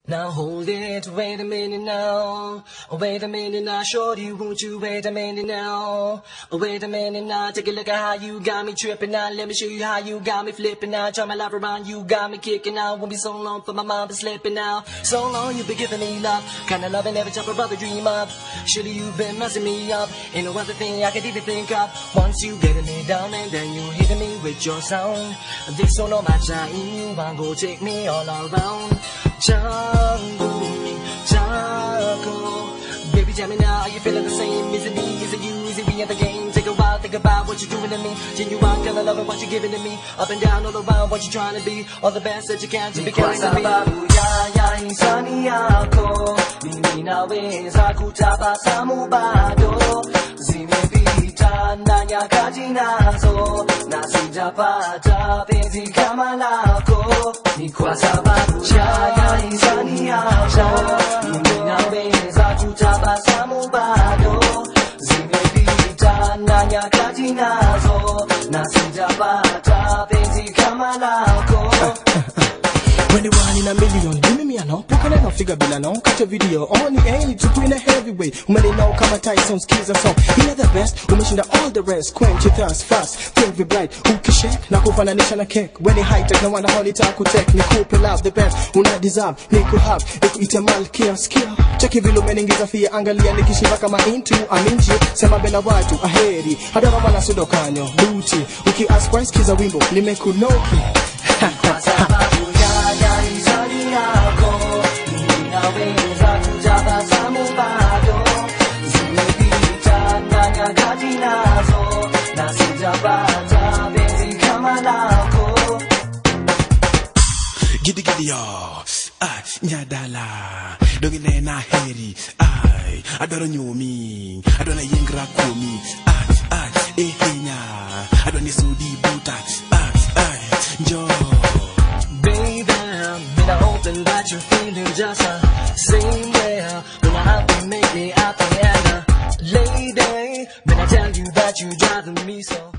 Now hold it, wait a minute now. Oh, wait a minute now, shorty, won't you wait a minute now? Oh, wait a minute now, take a look at how you got me tripping now. Let me show you how you got me flipping now. Turn my life around, you got me kicking out. Won't be so long for my mind to slipping now. So long you've been giving me love, kinda loving every type of brother dream of. Surely you've been messing me up, ain't no other thing I could even think of. Once you getting me down and then you hitting me with your sound. This so no match, you want go take me all around. Jungle, baby, tell me now, are you feeling the same? Is it me? Is it you? Is it we in the game? Take a while, think about what you're doing to me. Genuine, kinda loving what you're giving to me. Up and down, all around, what you're trying to be. All the best that you can to be carrying to me. Insani ako, mimi nawe zaku tabasa mo bado. Zinepita na nyakati nazo, nasijapata penzi kama lako. Ni kwa sababu ya insani ako, mimi nawe zaku tabasa mo bado. Zinepita na nyakati nazo, nasijapata penzi kama lako. When they one in a million, give me a no, poke no figure bill no, catch a video, only ain't to in a heavyweight. Who many know come a Tyson skis or so. He not the best, who mention that all the rest, quench your thirst fast, think we bright, who can shake, na kufana nation a cake. When they high tech, no one hold it out, could take, ni couple out the best, who not deserve, ni could have, if eat a mal care skill. Check if you look meaning is a fear, angalia, nikishiva kama into, I'm into, sema bena watu, aheri, hadara mana sudokanyo, booty, uki ask why skis a wimbo, limeku noki. Insani ako, mimi nawe zaku tabasa mo bado. Zinepita na nyakati nazo, nasijapata penzi kama lako. Giddy giddy yo, ay, nyadala, dogine na heri, ay, adoro nyomi, adona yengra komi, ay, ehinya, adona sudi buta, ay, jo. And I'm hoping that you're feeling just the same way. When I happy, make me happy, and lady, when I tell you that you're driving me so.